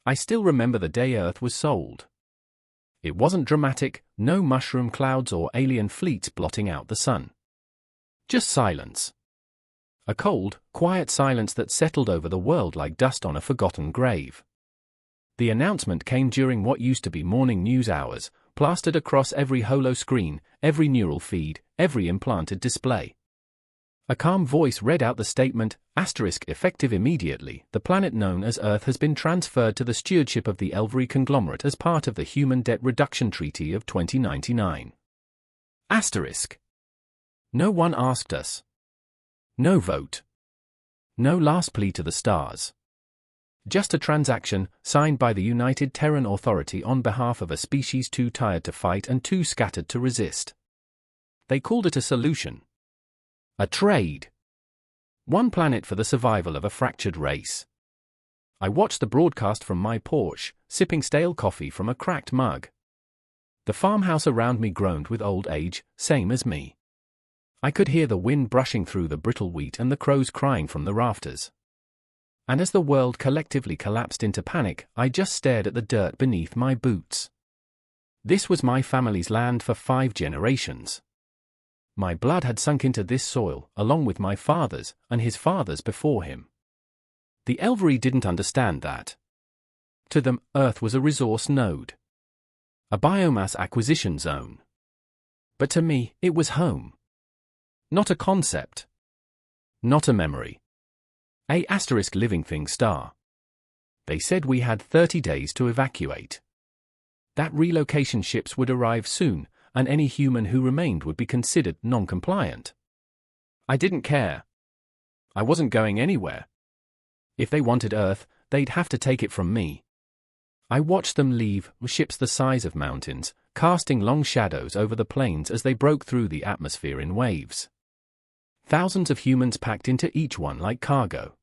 I still remember the day Earth was sold. It wasn't dramatic, no mushroom clouds or alien fleets blotting out the sun. Just silence. A cold, quiet silence that settled over the world like dust on a forgotten grave. The announcement came during what used to be morning news hours, plastered across every holo screen, every neural feed, every implanted display. A calm voice read out the statement, effective immediately, the planet known as Earth has been transferred to the stewardship of the Elvery conglomerate as part of the Human Debt Reduction Treaty of 2099. No one asked us. No vote. No last plea to the stars. Just a transaction, signed by the United Terran Authority on behalf of a species too tired to fight and too scattered to resist. They called it a solution. A trade. One planet for the survival of a fractured race. I watched the broadcast from my porch, sipping stale coffee from a cracked mug. The farmhouse around me groaned with old age, same as me. I could hear the wind brushing through the brittle wheat and the crows crying from the rafters. And as the world collectively collapsed into panic, I just stared at the dirt beneath my boots. This was my family's land for 5 generations. My blood had sunk into this soil, along with my father's, and his father's before him. The Elvery didn't understand that. To them, Earth was a resource node. A biomass acquisition zone. But to me, it was home. Not a concept. Not a memory. A living thing star. They said we had 30 days to evacuate. That relocation ships would arrive soon, and any human who remained would be considered non-compliant. I didn't care. I wasn't going anywhere. If they wanted Earth, they'd have to take it from me. I watched them leave, ships the size of mountains, casting long shadows over the plains as they broke through the atmosphere in waves. Thousands of humans packed into each one like cargo.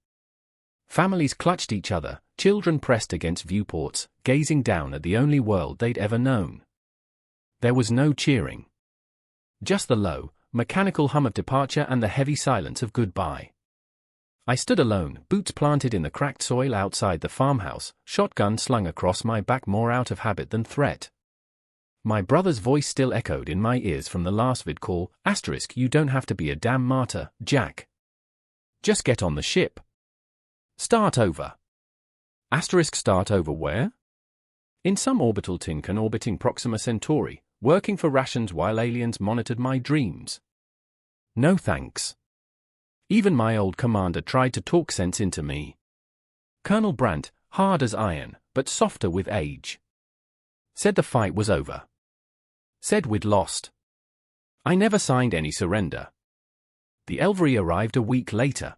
Families clutched each other, children pressed against viewports, gazing down at the only world they'd ever known. There was no cheering. Just the low, mechanical hum of departure and the heavy silence of goodbye. I stood alone, boots planted in the cracked soil outside the farmhouse, shotgun slung across my back more out of habit than threat. My brother's voice still echoed in my ears from the last vid call, you don't have to be a damn martyr, Jack. Just get on the ship. Start over. Start over where? In some orbital tinkan orbiting Proxima Centauri, working for rations while aliens monitored my dreams. No thanks. Even my old commander tried to talk sense into me. Colonel Brandt, hard as iron, but softer with age. Said the fight was over. Said we'd lost. I never signed any surrender. The Elvery arrived a week later.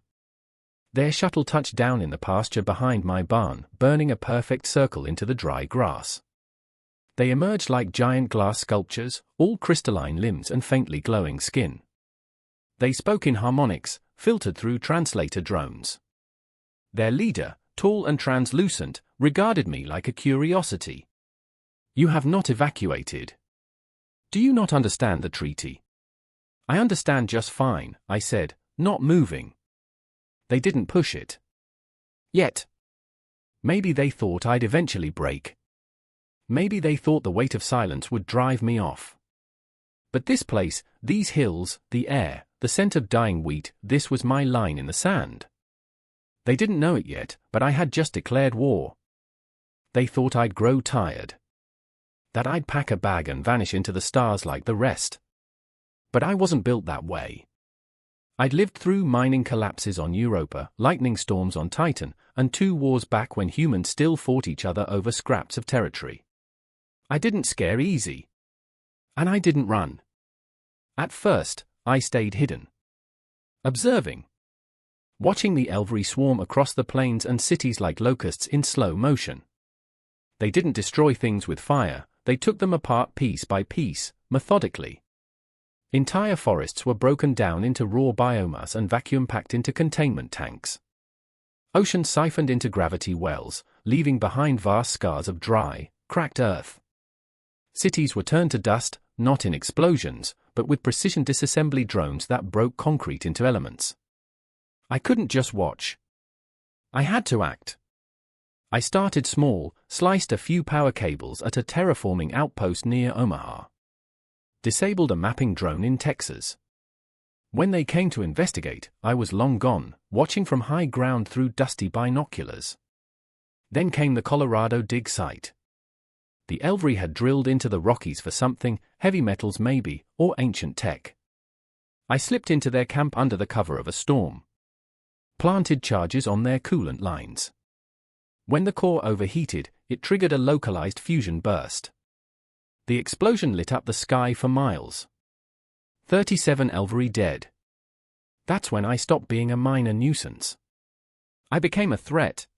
Their shuttle touched down in the pasture behind my barn, burning a perfect circle into the dry grass. They emerged like giant glass sculptures, all crystalline limbs and faintly glowing skin. They spoke in harmonics, filtered through translator drones. Their leader, tall and translucent, regarded me like a curiosity. You have not evacuated. Do you not understand the treaty? I understand just fine, I said, not moving. They didn't push it. Yet. Maybe they thought I'd eventually break. Maybe they thought the weight of silence would drive me off. But this place, these hills, the air, the scent of dying wheat, this was my line in the sand. They didn't know it yet, but I had just declared war. They thought I'd grow tired. That I'd pack a bag and vanish into the stars like the rest. But I wasn't built that way. I'd lived through mining collapses on Europa, lightning storms on Titan, and 2 wars back when humans still fought each other over scraps of territory. I didn't scare easy. And I didn't run. At first, I stayed hidden. Observing. Watching the Elvery swarm across the plains and cities like locusts in slow motion. They didn't destroy things with fire, they took them apart piece by piece, methodically. Entire forests were broken down into raw biomass and vacuum-packed into containment tanks. Oceans siphoned into gravity wells, leaving behind vast scars of dry, cracked earth. Cities were turned to dust, not in explosions, but with precision disassembly drones that broke concrete into elements. I couldn't just watch. I had to act. I started small, sliced a few power cables at a terraforming outpost near Omaha. Disabled a mapping drone in Texas. When they came to investigate, I was long gone, watching from high ground through dusty binoculars. Then came the Colorado dig site. The Elvery had drilled into the Rockies for something, heavy metals maybe, or ancient tech. I slipped into their camp under the cover of a storm. Planted charges on their coolant lines. When the core overheated, it triggered a localized fusion burst. The explosion lit up the sky for miles. 37 Elvery dead. That's when I stopped being a minor nuisance. I became a threat.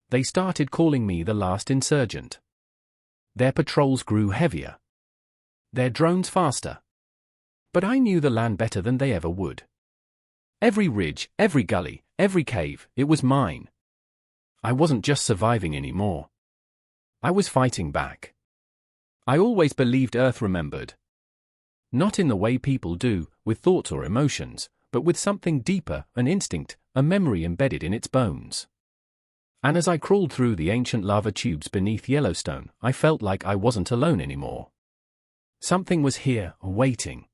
They started calling me the last insurgent. Their patrols grew heavier. Their drones faster. But I knew the land better than they ever would. Every ridge, every gully, every cave, it was mine. I wasn't just surviving anymore. I was fighting back. I always believed Earth remembered. Not in the way people do, with thoughts or emotions, but with something deeper, an instinct, a memory embedded in its bones. And as I crawled through the ancient lava tubes beneath Yellowstone, I felt like I wasn't alone anymore. Something was here, waiting.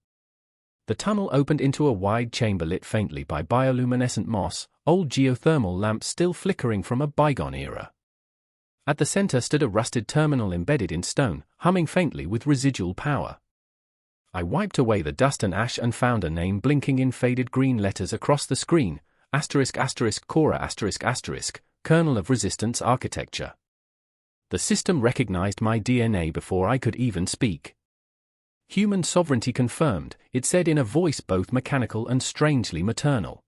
The tunnel opened into a wide chamber lit faintly by bioluminescent moss, old geothermal lamps still flickering from a bygone era. At the center stood a rusted terminal embedded in stone, humming faintly with residual power. I wiped away the dust and ash and found a name blinking in faded green letters across the screen, **Cora**, kernel of resistance architecture. The system recognized my DNA before I could even speak. Human sovereignty confirmed, it said in a voice both mechanical and strangely maternal.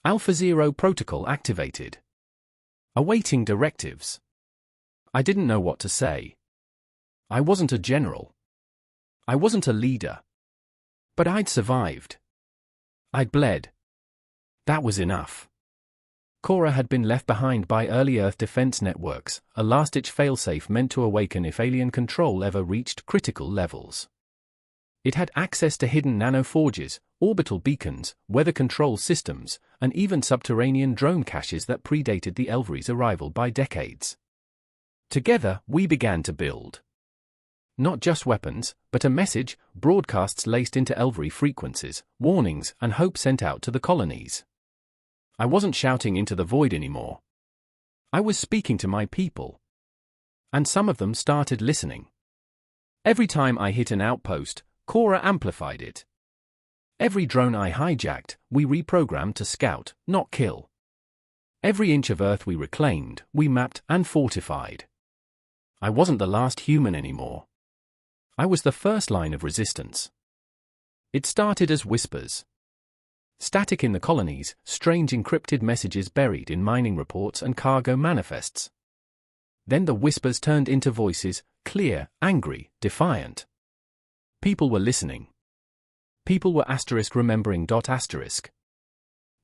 Alpha Zero protocol activated. Awaiting directives. I didn't know what to say. I wasn't a general. I wasn't a leader. But I'd survived. I'd bled. That was enough. Cora had been left behind by early Earth defense networks, a last-ditch failsafe meant to awaken if alien control ever reached critical levels. It had access to hidden nanoforges, orbital beacons, weather control systems, and even subterranean drone caches that predated the Elvery's arrival by decades. Together, we began to build. Not just weapons, but a message, broadcasts laced into Elvery frequencies, warnings, and hope sent out to the colonies. I wasn't shouting into the void anymore. I was speaking to my people. And some of them started listening. Every time I hit an outpost, Cora amplified it. Every drone I hijacked, we reprogrammed to scout, not kill. Every inch of Earth we reclaimed, we mapped and fortified. I wasn't the last human anymore. I was the first line of resistance. It started as whispers. Static in the colonies, strange encrypted messages buried in mining reports and cargo manifests. Then the whispers turned into voices, clear, angry, defiant. People were listening. People were remembering.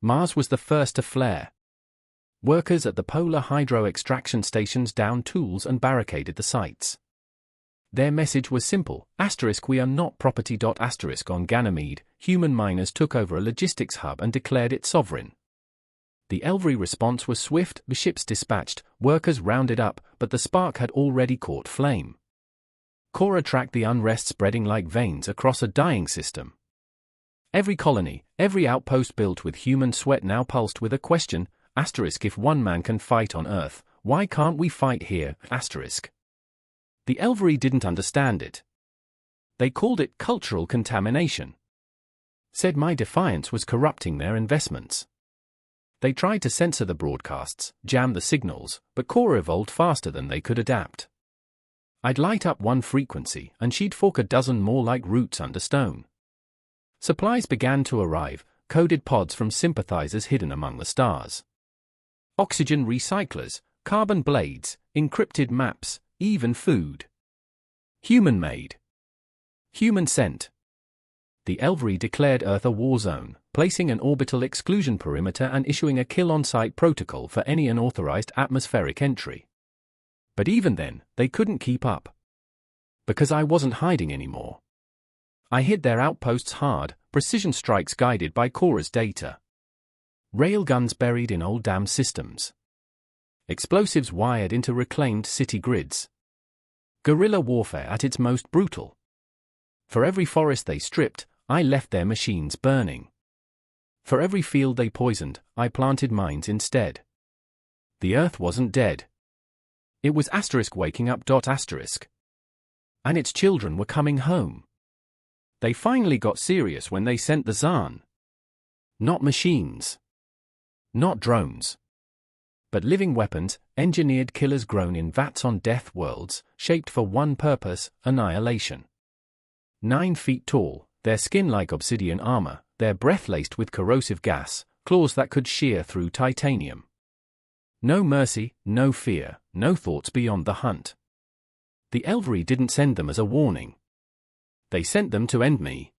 Mars was the first to flare. Workers at the polar hydro extraction stations downed tools and barricaded the sites. Their message was simple, we are not property. On Ganymede, human miners took over a logistics hub and declared it sovereign. The Elvery response was swift, the ships dispatched, workers rounded up, but the spark had already caught flame. Cora tracked the unrest spreading like veins across a dying system. Every colony, every outpost built with human sweat now pulsed with a question, if one man can fight on Earth, why can't we fight here, The Elvery didn't understand it. They called it cultural contamination. Said my defiance was corrupting their investments. They tried to censor the broadcasts, jam the signals, but Cora evolved faster than they could adapt. I'd light up one frequency, and she'd fork a dozen more like roots under stone. Supplies began to arrive, coded pods from sympathizers hidden among the stars. Oxygen recyclers, carbon blades, encrypted maps, even food. Human-made. Human-sent. The Elvery declared Earth a war zone, placing an orbital exclusion perimeter and issuing a kill-on-site protocol for any unauthorized atmospheric entry. But even then, they couldn't keep up. Because I wasn't hiding anymore. I hit their outposts hard, precision strikes guided by Cora's data. Railguns buried in old dam systems. Explosives wired into reclaimed city grids. Guerrilla warfare at its most brutal. For every forest they stripped, I left their machines burning. For every field they poisoned, I planted mines instead. The Earth wasn't dead. It was waking up. And its children were coming home. They finally got serious when they sent the Zaan. Not machines. Not drones. But living weapons, engineered killers grown in vats on death worlds, shaped for one purpose: annihilation. 9 feet tall, their skin like obsidian armor, their breath laced with corrosive gas, claws that could shear through titanium. No mercy, no fear, no thoughts beyond the hunt. The Elvery didn't send them as a warning. They sent them to end me.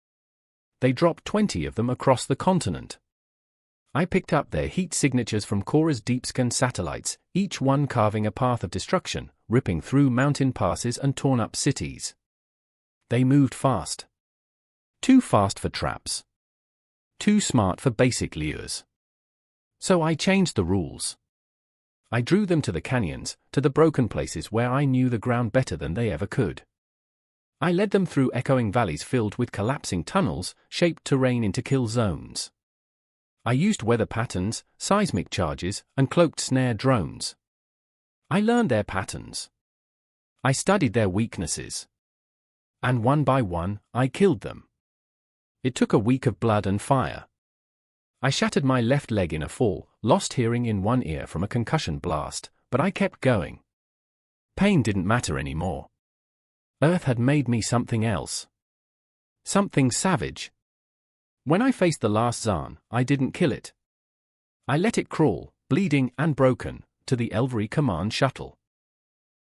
They dropped 20 of them across the continent. I picked up their heat signatures from Cora's deep-scan satellites, each one carving a path of destruction, ripping through mountain passes and torn up cities. They moved fast. Too fast for traps. Too smart for basic lures. So I changed the rules. I drew them to the canyons, to the broken places where I knew the ground better than they ever could. I led them through echoing valleys filled with collapsing tunnels, shaped terrain into kill zones. I used weather patterns, seismic charges, and cloaked snare drones. I learned their patterns. I studied their weaknesses. And one by one, I killed them. It took a week of blood and fire. I shattered my left leg in a fall, lost hearing in one ear from a concussion blast, but I kept going. Pain didn't matter anymore. Earth had made me something else. Something savage. When I faced the last Zaan, I didn't kill it. I let it crawl, bleeding and broken, to the Elvery command shuttle.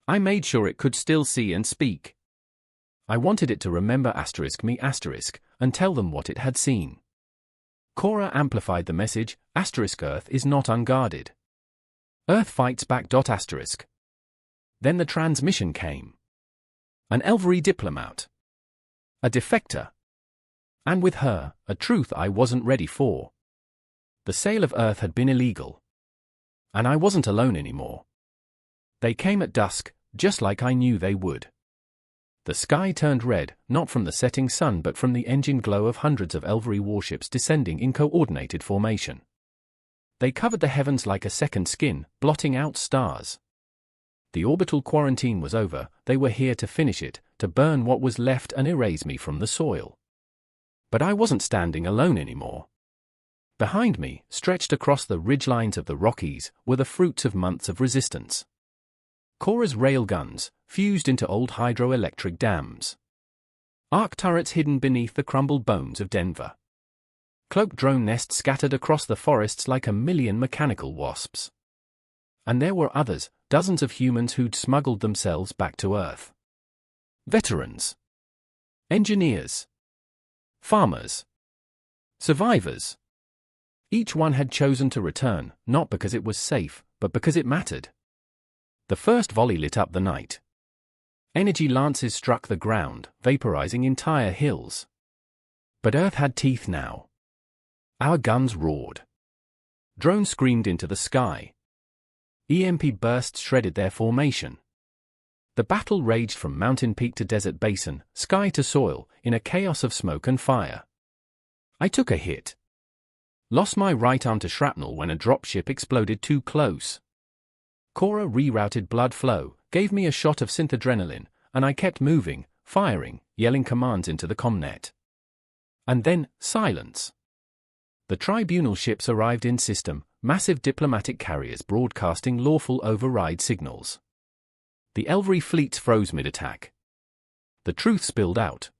I made sure it could still see and speak. I wanted it to remember me and tell them what it had seen. Cora amplified the message: Earth is not unguarded. Earth fights back. Then the transmission came. An Elvery diplomat. A defector. And with her, a truth I wasn't ready for. The sale of Earth had been illegal. And I wasn't alone anymore. They came at dusk, just like I knew they would. The sky turned red, not from the setting sun but from the engine glow of hundreds of Elvery warships descending in coordinated formation. They covered the heavens like a second skin, blotting out stars. The orbital quarantine was over. They were here to finish it, to burn what was left and erase me from the soil. But I wasn't standing alone anymore. Behind me, stretched across the ridgelines of the Rockies, were the fruits of months of resistance. Cora's railguns, fused into old hydroelectric dams. Arc turrets hidden beneath the crumbled bones of Denver. Cloaked drone nests scattered across the forests like a million mechanical wasps. And there were others, dozens of humans who'd smuggled themselves back to Earth. Veterans. Engineers. Farmers. Survivors. Each one had chosen to return, not because it was safe, but because it mattered. The first volley lit up the night. Energy lances struck the ground, vaporizing entire hills. But Earth had teeth now. Our guns roared. Drones screamed into the sky. EMP bursts shredded their formation. The battle raged from mountain peak to desert basin, sky to soil, in a chaos of smoke and fire. I took a hit. Lost my right arm to shrapnel when a dropship exploded too close. Cora rerouted blood flow, gave me a shot of synthadrenaline, and I kept moving, firing, yelling commands into the comnet. And then, silence. The tribunal ships arrived in system, massive diplomatic carriers broadcasting lawful override signals. The Elvery fleets froze mid-attack. The truth spilled out.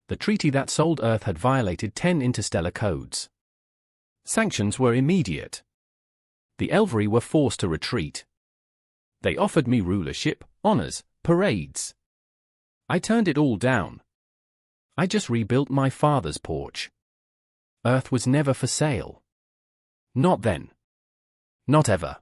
The treaty that sold Earth had violated 10 interstellar codes. Sanctions were immediate. The Elvery were forced to retreat. They offered me rulership, honors, parades. I turned it all down. I just rebuilt my father's porch. Earth was never for sale. Not then. Not ever.